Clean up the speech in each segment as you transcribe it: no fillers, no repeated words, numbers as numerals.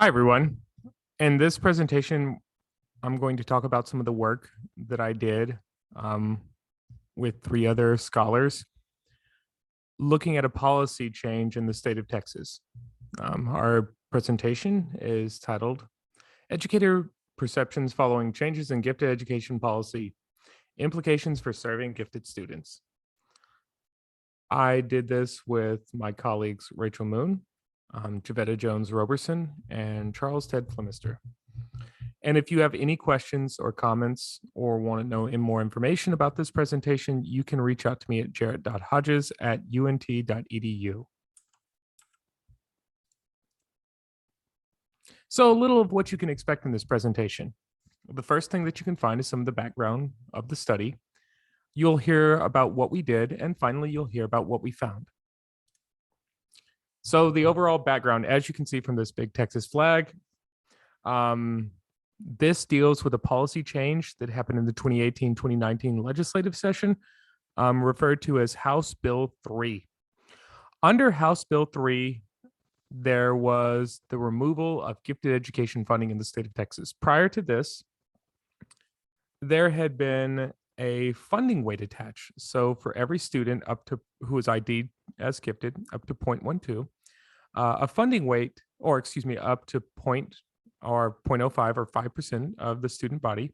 Hi, everyone. In this presentation, I'm going to talk about some of the work that I did um, with 3 other scholars looking at a policy change in the state of Texas. Our presentation is titled Educator Perceptions Following Changes in Gifted Education Policy, Implications for Serving Gifted Students. I did this with my colleagues Rachel Moon, Javetta Jones Roberson, and Charles Ted Flemister. And if you have any questions or comments or want to know more information about this presentation, you can reach out to me at jarrett.hodges@unt.edu. So a little of what you can expect in this presentation. The first thing that you can find is some of the background of the study. You'll hear about what we did, and finally, you'll hear about what we found. So the overall background, as you can see from this big Texas flag, this deals with a policy change that happened in the 2018-2019 legislative session, referred to as House Bill 3. Under House Bill 3, there was the removal of gifted education funding in the state of Texas. Prior to this, there had been a funding weight attached. So for every student who is ID'd as gifted, up to 0.12, a funding weight, or excuse me, up to 0.05 or 5% of the student body,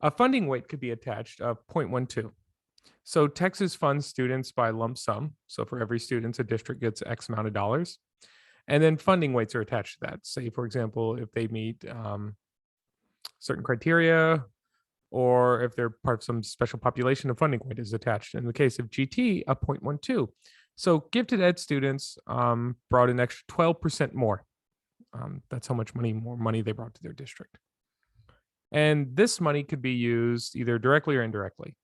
a funding weight could be attached of 0.12. So Texas funds students by lump sum. So for every student, a district gets X amount of dollars. And then funding weights are attached to that. Say, for example, if they meet certain criteria, or if they're part of some special population, a funding weight is attached. In the case of GT, a 0.12. So gifted ed students brought an extra 12% more. That's how much more money they brought to their district. And this money could be used either directly or indirectly.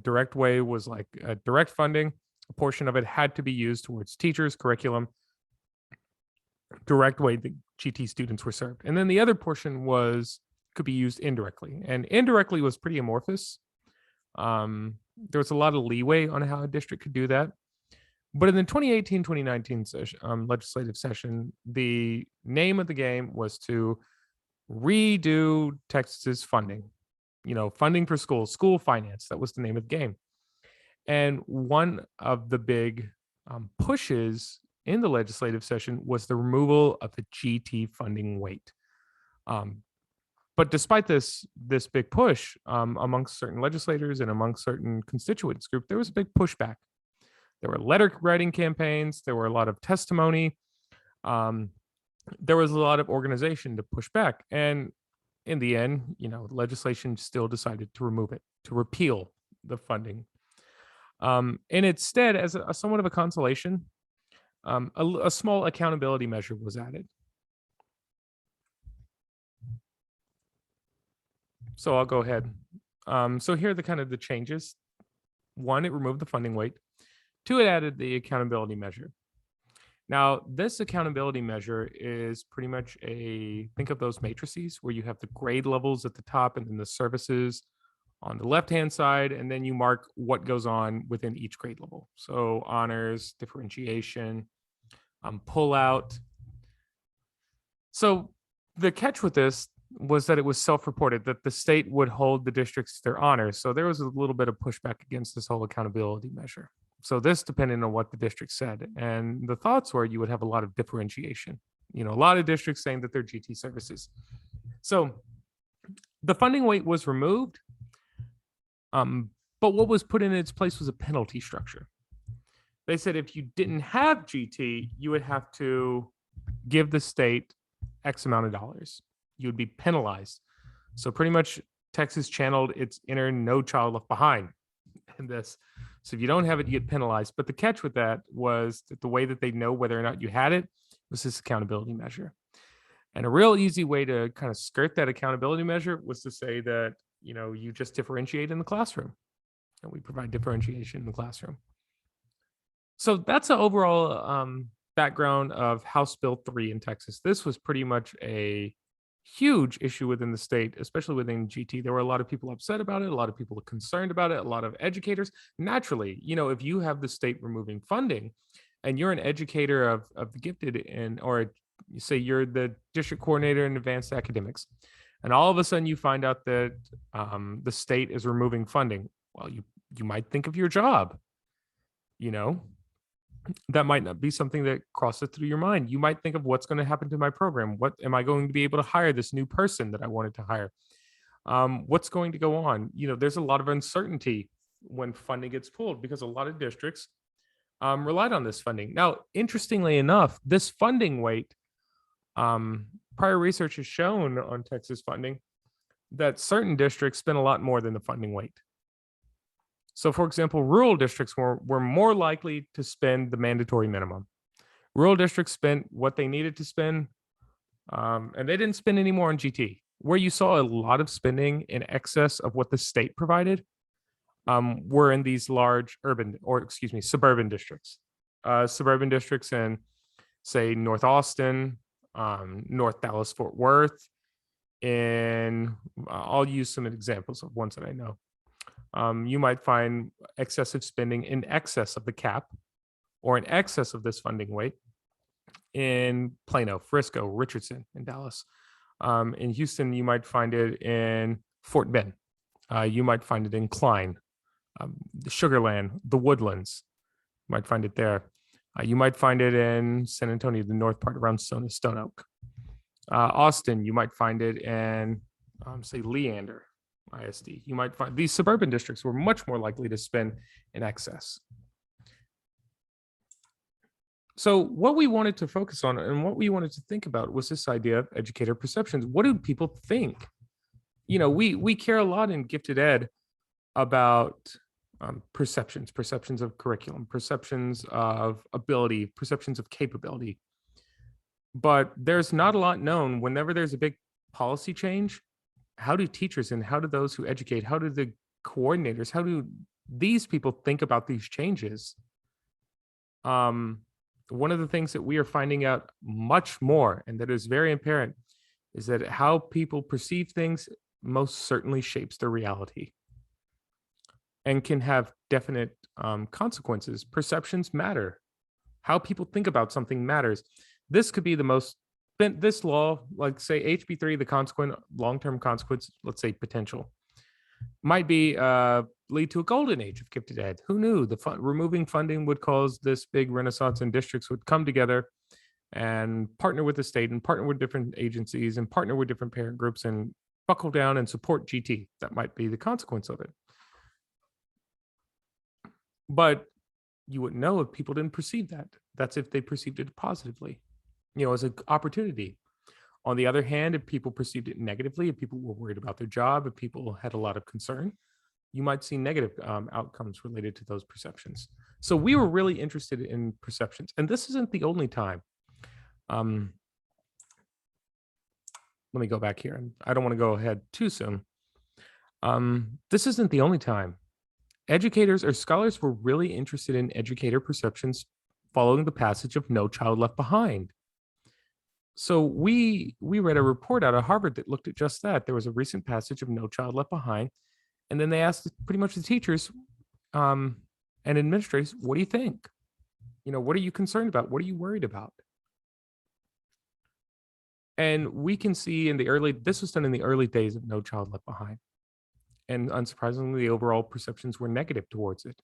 Direct way was like direct funding. A portion of it had to be used towards teachers, curriculum. Direct way the GT students were served. And then the other portion could be used indirectly. And indirectly was pretty amorphous. There was a lot of leeway on how a district could do that. But in the 2018-2019 legislative session, the name of the game was to redo Texas's funding, funding for schools, school finance. That was the name of the game. And one of the big pushes in the legislative session was the removal of the GT funding weight. But despite this big push amongst certain legislators and amongst certain constituents group, there was a big pushback. There were letter writing campaigns. There were a lot of testimony. There was a lot of organization to push back. And in the end, legislation still decided to remove it, to repeal the funding. And instead, as somewhat of a consolation, a small accountability measure was added. So I'll go ahead. So here are the changes. 1, it removed the funding weight. 2, it added the accountability measure. Now, this accountability measure is pretty much think of those matrices where you have the grade levels at the top and then the services on the left-hand side, and then you mark what goes on within each grade level. So honors, differentiation, pull-out. So the catch with this was that it was self-reported, that the state would hold the districts to their honors. So there was a little bit of pushback against this whole accountability measure. So this depended on what the district said. And the thoughts were you would have a lot of differentiation. A lot of districts saying that they're GT services. So the funding weight was removed. But what was put in its place was a penalty structure. They said if you didn't have GT, you would have to give the state X amount of dollars. You would be penalized. So pretty much Texas channeled its inner No Child Left Behind in this. So if you don't have it, you get penalized. But the catch with that was that the way that they know whether or not you had it was this accountability measure. And a real easy way to kind of skirt that accountability measure was to say that, you just differentiate in the classroom. And we provide differentiation in the classroom. So that's an overall background of House Bill 3 in Texas. This was pretty much a huge issue within the state, especially within GT. There were a lot of people upset about it. A lot of people concerned about it. A lot of educators. Naturally, if you have the state removing funding and you're an educator of the gifted or You say you're the district coordinator in advanced academics, and all of a sudden you find out that the state is removing funding. Well, you might think of your job. You know, that might not be something that crosses through your mind. You might think of what's going to happen to my program. What am I going to be able to hire this new person that I wanted to hire? What's going to go on? There's a lot of uncertainty when funding gets pulled because a lot of districts relied on this funding. Now, interestingly enough, this funding weight, prior research has shown on Texas funding that certain districts spend a lot more than the funding weight. So, for example, rural districts were more likely to spend the mandatory minimum. Rural districts spent what they needed to spend, and they didn't spend any more on GT. Where you saw a lot of spending in excess of what the state provided were in these large suburban districts. Suburban districts in, say, North Austin, North Dallas, Fort Worth, and I'll use some examples of ones that I know. You might find excessive spending in excess of the cap or in excess of this funding weight in Plano, Frisco, Richardson, and Dallas. In Houston, you might find it in Fort Bend. You might find it in Klein, the Sugarland, the Woodlands. You might find it there. You might find it in San Antonio, the north part around Stone Oak. Austin, you might find it in, say, Leander ISD. You might find these suburban districts were much more likely to spend in excess. So what we wanted to focus on and what we wanted to think about was this idea of educator perceptions. What do people think? We care a lot in gifted ed about perceptions of curriculum, perceptions of ability, perceptions of capability. But there's not a lot known. Whenever there's a big policy change, how do teachers and how do those who educate, how do the coordinators, how do these people think about these changes? One of the things that we are finding out much more, and that is very apparent, is that how people perceive things most certainly shapes their reality and can have definite consequences. Perceptions matter. How people think about something matters. This could be the most, this law, like say HB3, the consequent long-term consequence, let's say potential, might be lead to a golden age of gifted ed. Who knew removing funding would cause this big renaissance and districts would come together and partner with the state and partner with different agencies and partner with different parent groups and buckle down and support GT. That might be the consequence of it. But you wouldn't know if people didn't perceive that. That's if they perceived it positively, as an opportunity. On the other hand, if people perceived it negatively, if people were worried about their job, if people had a lot of concern, you might see negative outcomes related to those perceptions. So we were really interested in perceptions, and this isn't the only time. Let me go back here, and I don't want to go ahead too soon. This isn't the only time. Educators or scholars were really interested in educator perceptions following the passage of No Child Left Behind. So we read a report out of Harvard that looked at just that. There was a recent passage of No Child Left Behind, and then they asked pretty much the teachers and administrators, what do you think? What are you concerned about? What are you worried about? And we can see this was done in the early days of No Child Left Behind. And unsurprisingly, the overall perceptions were negative towards it.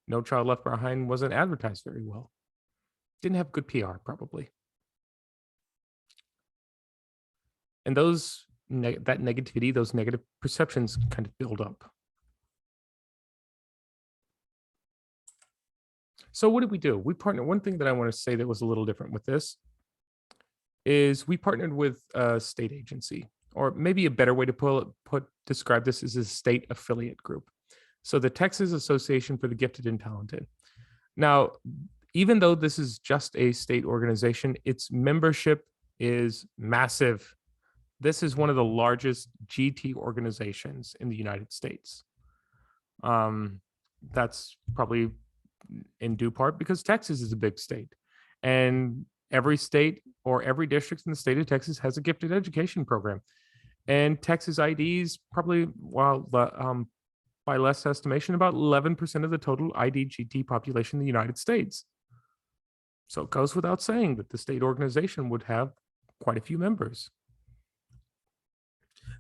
No Child Left Behind wasn't advertised very well. Didn't have good PR, probably. And that negativity, those negative perceptions kind of build up. So what did we do? We partnered. One thing that I want to say that was a little different with this is we partnered with a state agency, or maybe a better way to describe this is a state affiliate group. So the Texas Association for the Gifted and Talented. Now, even though this is just a state organization, its membership is massive. This is one of the largest GT organizations in the United States. That's probably in due part because Texas is a big state, and every state or every district in the state of Texas has a gifted education program. And Texas IDs probably, by less estimation, about 11% of the total ID GT population in the United States. So it goes without saying that the state organization would have quite a few members.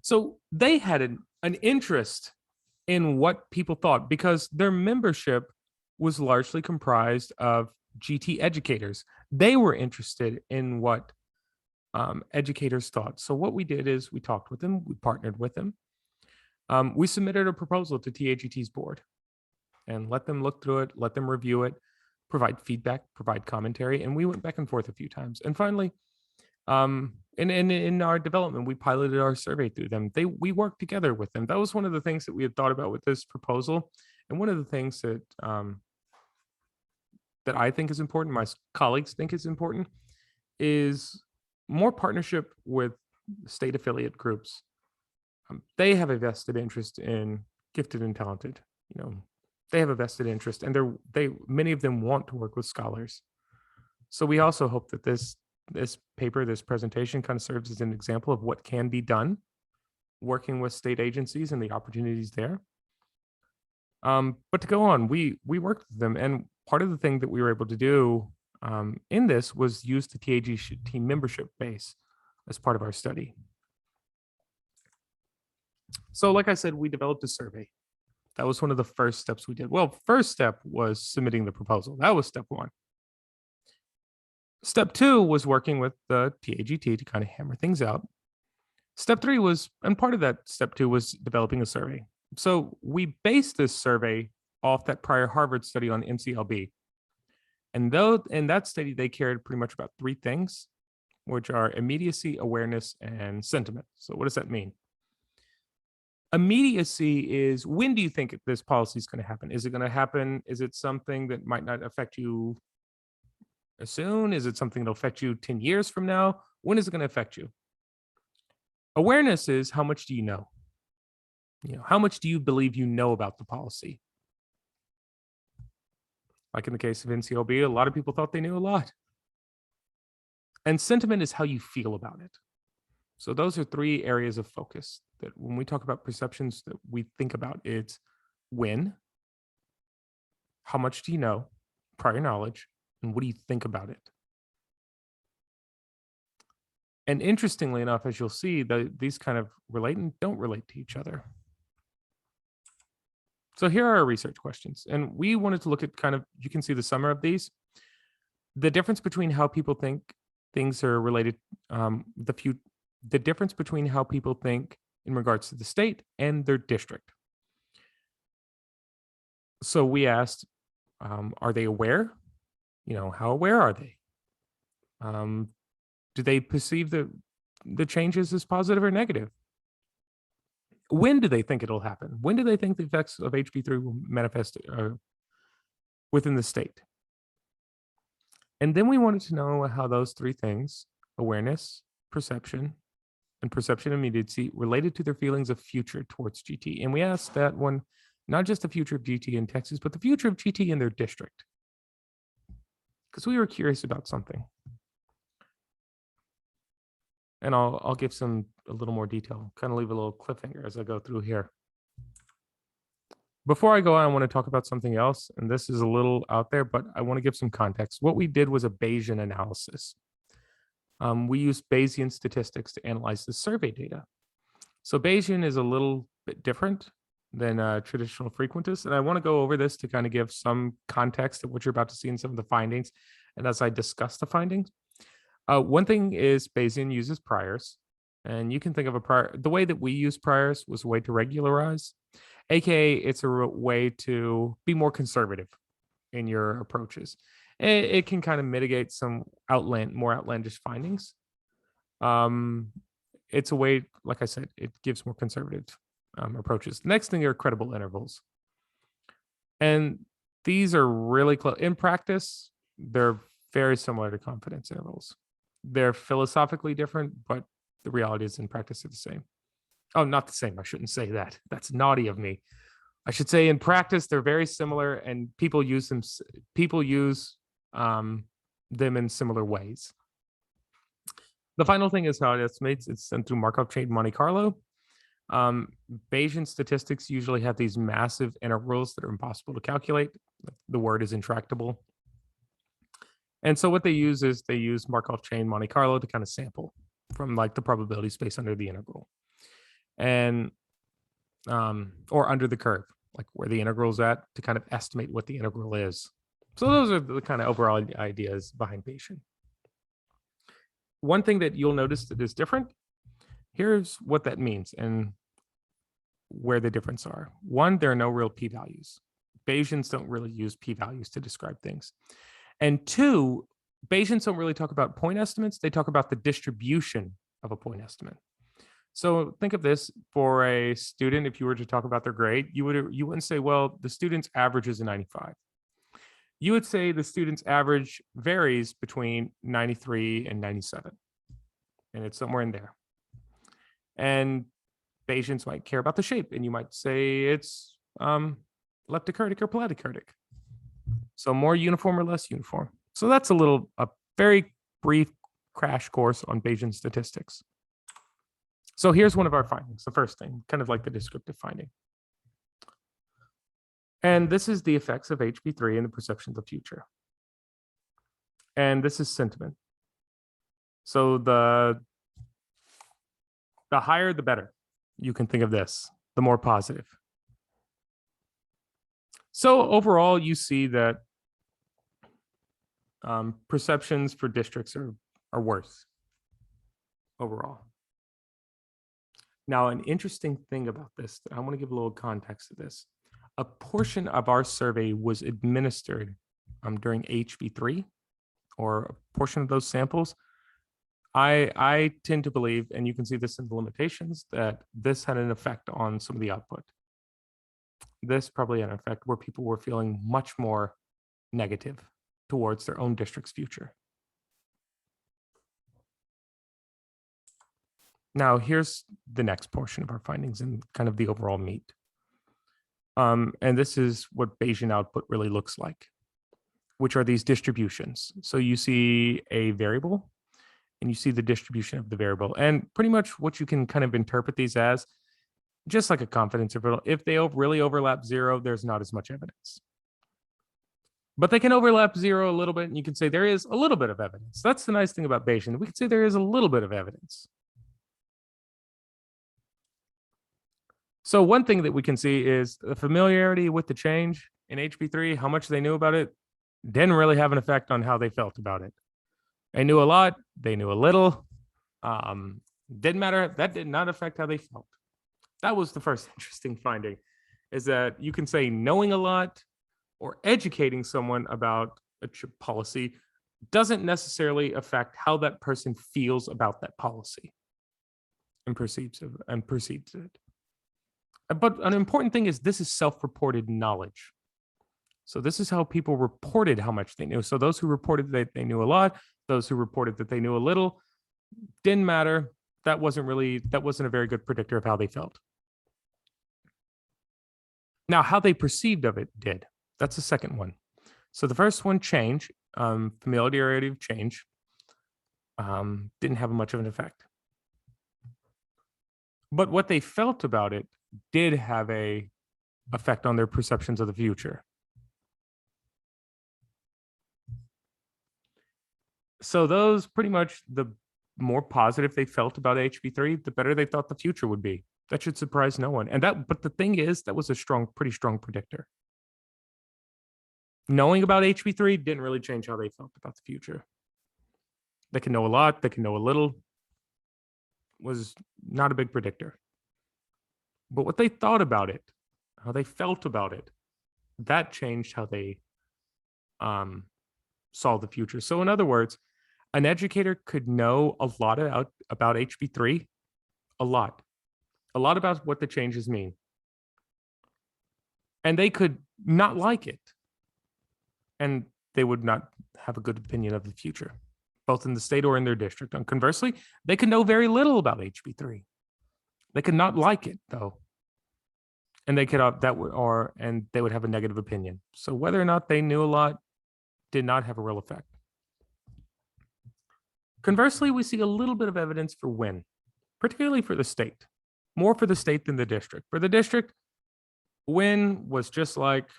So they had an interest in what people thought because their membership was largely comprised of GT educators. They were interested in what educators thought. So what we did is we talked with them, we partnered with them. We submitted a proposal to TAGT's board and let them look through it, let them review it, provide feedback, provide commentary, and we went back and forth a few times. And finally, in our development, we piloted our survey through them. We worked together with them. That was one of the things that we had thought about with this proposal, and one of the things that that I think is important, my colleagues think is important, is more partnership with state affiliate groups. They have a vested interest in gifted and talented. You know, they have a vested interest, and many of them want to work with scholars. So we also hope that this paper, this presentation, kind of serves as an example of what can be done working with state agencies and the opportunities there. But to go on, we worked with them, and part of the thing that we were able to do in this was use the TAGT membership base as part of our study. So like I said, we developed a survey. That was one of the first steps we did. Well, first step was submitting the proposal. That was step one. Step two was working with the TAGT to kind of hammer things out. Step three was, and part of that step two was developing a survey. So we based this survey off that prior Harvard study on MCLB. And though in that study, they cared pretty much about three things, which are immediacy, awareness, and sentiment. So what does that mean? Immediacy is, when do you think this policy is going to happen? Is it going to happen? Is it something that might not affect you soon? Is it something that'll affect you 10 years from now? When is it going to affect you? Awareness is, how much do you know? You know, how much do you believe you know about the policy? Like in the case of NCLB, a lot of people thought they knew a lot. And sentiment is how you feel about it. So those are three areas of focus that when we talk about perceptions that we think about, it's when, how much do you know, prior knowledge, and what do you think about it? And interestingly enough, as you'll see, these kind of relate and don't relate to each other. So here are our research questions. And we wanted to look at kind of, you can see the summary of these. The difference between how people think things are related, the difference between how people think in regards to the state and their district. So we asked, are they aware? You know, how aware are they? Do they perceive the changes as positive or negative? When do they think it'll happen? When do they think the effects of HB3 will manifest within the state? And then we wanted to know how those three things, awareness, perception, and perception immediacy, related to their feelings of future towards GT. And we asked that one, not just the future of GT in Texas, but the future of GT in their district. Because we were curious about something. And I'll give a little more detail, kind of leave a little cliffhanger as I go through here. Before I go on, I want to talk about something else, and this is a little out there, but I want to give some context. What we did was a Bayesian analysis. We used Bayesian statistics to analyze the survey data. So Bayesian is a little bit different than traditional frequentists, and I want to go over this to kind of give some context of what you're about to see in some of the findings, and as I discuss the findings. One thing is Bayesian uses priors, and you can think of a prior. The way that we use priors was a way to regularize, aka it's a way to be more conservative in your approaches. It can kind of mitigate some more outlandish findings. It's a way, like I said, it gives more conservative approaches. The next thing are credible intervals, and these are really close. In practice, they're very similar to confidence intervals. They're philosophically different, but the reality is in practice they're the same. Oh, not the same. I shouldn't say that. That's naughty of me. I should say in practice they're very similar, and people use them. People use them in similar ways. The final thing is how it estimates. It's sent through Markov chain Monte Carlo. Bayesian statistics usually have these massive intervals that are impossible to calculate. The word is intractable. And so what they use is they use Markov chain Monte Carlo to kind of sample. from like the probability space under the integral, and or under the curve, like where the integral is at, to kind of estimate what the integral is. So those are the kind of overall ideas behind Bayesian. One thing that you'll notice that is different, here's what that means and where the difference are. One, there are no real p-values. Bayesians don't really use p-values to describe things. And two, Bayesians don't really talk about point estimates. They talk about the distribution of a point estimate. So think of this for a student. If you were to talk about their grade, you wouldn't say, well, the student's average is a 95. You would say the student's average varies between 93 and 97, and it's somewhere in there. And Bayesians might care about the shape, and you might say it's leptokurtic or platykurtic. So more uniform or less uniform. So that's a very brief crash course on Bayesian statistics. So here's one of our findings, the first thing, kind of like the descriptive finding. And this is the effects of HB3 in the perception of the future. And this is sentiment. So the higher, the better. You can think of this, the more positive. So overall, you see that perceptions for districts are worse overall. Now, an interesting thing about this, I want to give a little context to this. A portion of our survey was administered during HB3, or a portion of those samples. I tend to believe, and you can see this in the limitations, that this had an effect on some of the output. This probably had an effect where people were feeling much more negative towards their own district's future. Now, here's the next portion of our findings and kind of the overall meat. And this is what Bayesian output really looks like, which are these distributions. So you see a variable, and you see the distribution of the variable. And pretty much what you can kind of interpret these as, just like a confidence interval, if they really overlap 0, there's not as much evidence. But they can overlap 0 a little bit, and you can say there is a little bit of evidence. That's the nice thing about Bayesian. We can say there is a little bit of evidence. So one thing that we can see is the familiarity with the change in HB3, how much they knew about it, didn't really have an effect on how they felt about it. They knew a lot, they knew a little, didn't matter. That did not affect how they felt. That was the first interesting finding, is that you can say knowing a lot or educating someone about a policy doesn't necessarily affect how that person feels about that policy and perceives it. But an important thing is this is self-reported knowledge. So this is how people reported how much they knew. So those who reported that they knew a lot, those who reported that they knew a little, didn't matter. That wasn't a very good predictor of how they felt. Now, how they perceived of it did. That's the second one. So the first one, change, familiarity of change, didn't have much of an effect. But what they felt about it did have a effect on their perceptions of the future. So those pretty much, the more positive they felt about HB3, the better they thought the future would be. That should surprise no one. But the thing is, that was a pretty strong predictor. Knowing about HB3 didn't really change how they felt about the future. They can know a lot, they can know a little, was not a big predictor. But what they thought about it, how they felt about it, that changed how they saw the future. So in other words, an educator could know a lot about HB3, a lot about what the changes mean. And they could not like it. And they would not have a good opinion of the future, both in the state or in their district. And conversely, they could know very little about HB3. They could not like it, though. And they could and they would have a negative opinion. So whether or not they knew a lot did not have a real effect. Conversely, we see a little bit of evidence for when, particularly for the state, more for the state than the district. For the district, when was just like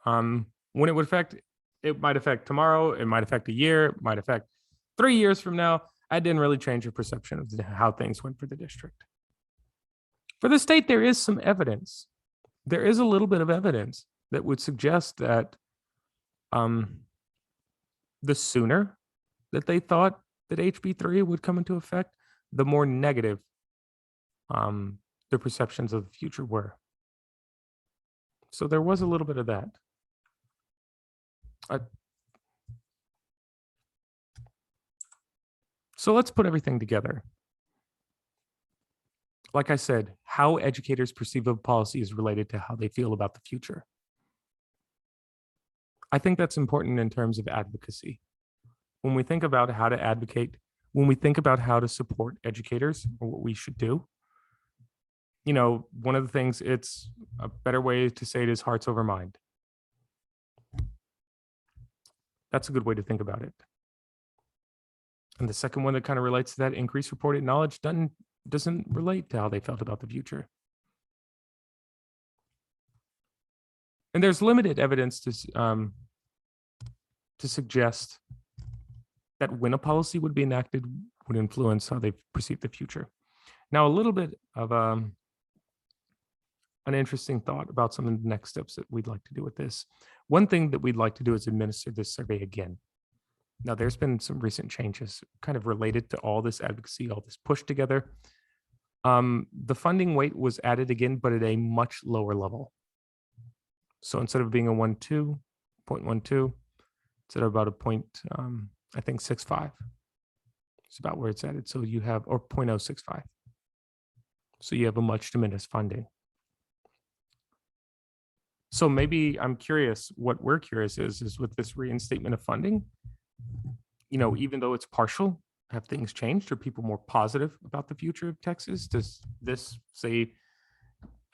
when it would affect, it might affect tomorrow, it might affect a year, it might affect 3 years from now. I didn't really change your perception of how things went for the district. For the state, there is some evidence. There is a little bit of evidence that would suggest that the sooner that they thought that HB3 would come into effect, the more negative the perceptions of the future were. So there was a little bit of that. So let's put everything together. Like I said, how educators perceive a policy is related to how they feel about the future. I think that's important in terms of advocacy. When we think about how to advocate, when we think about how to support educators or what we should do, you know, one of the things, it's a better way to say it is hearts over mind. That's a good way to think about it. And the second one that kind of relates to that, increased reported knowledge, doesn't relate to how they felt about the future. And there's limited evidence to suggest that when a policy would be enacted would influence how they perceive the future. Now, a little bit of an interesting thought about some of the next steps that we'd like to do with this. One thing that we'd like to do is administer this survey again. Now, there's been some recent changes kind of related to all this advocacy, all this push together. The funding weight was added again, but at a much lower level. So instead of being a 0.12, instead of about a point, I think 0.65. It's about where it's added. So you have, or 0.065. So you have a much diminished funding. So maybe I'm curious, what we're curious is with this reinstatement of funding, you know, even though it's partial, have things changed? Are people more positive about the future of Texas? Does this say,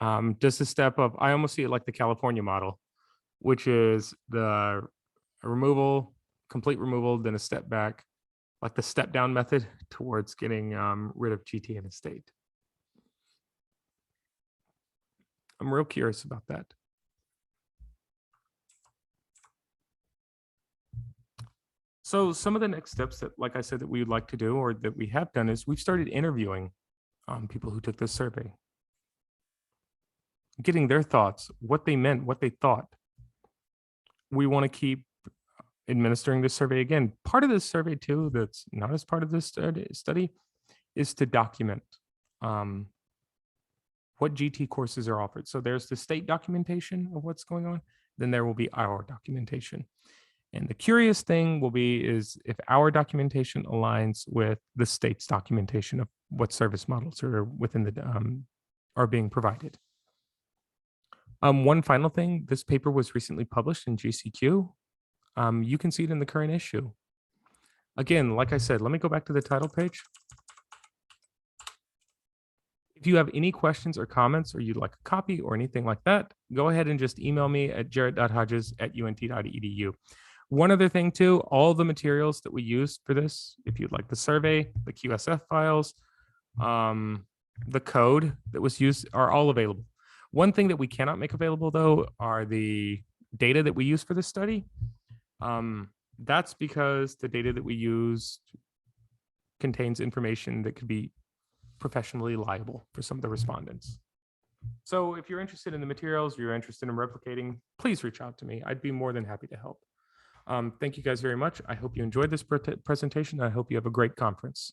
does the step of, I almost see it like the California model, which is the removal, complete removal, then a step back, like the step down method towards getting rid of GT in a state. I'm real curious about that. So some of the next steps that, like I said, that we would like to do, or that we have done, is we've started interviewing people who took this survey, getting their thoughts, what they meant, what they thought. We want to keep administering this survey again. Part of this survey too, that's not as part of this study, is to document what GT courses are offered. So there's the state documentation of what's going on, then there will be our documentation. And the curious thing will be is if our documentation aligns with the state's documentation of what service models are within the are being provided. One final thing, this paper was recently published in GCQ. You can see it in the current issue. Again, like I said, let me go back to the title page. If you have any questions or comments, or you'd like a copy or anything like that, go ahead and just email me at jarrett.hodges@unt.edu. One other thing too, all the materials that we use for this, if you'd like the survey, the QSF files, the code that was used, are all available. One thing that we cannot make available though are the data that we use for this study. That's because the data that we use contains information that could be professionally liable for some of the respondents. So if you're interested in the materials, you're interested in replicating, please reach out to me. I'd be more than happy to help. Thank you guys very much. I hope you enjoyed this presentation. I hope you have a great conference.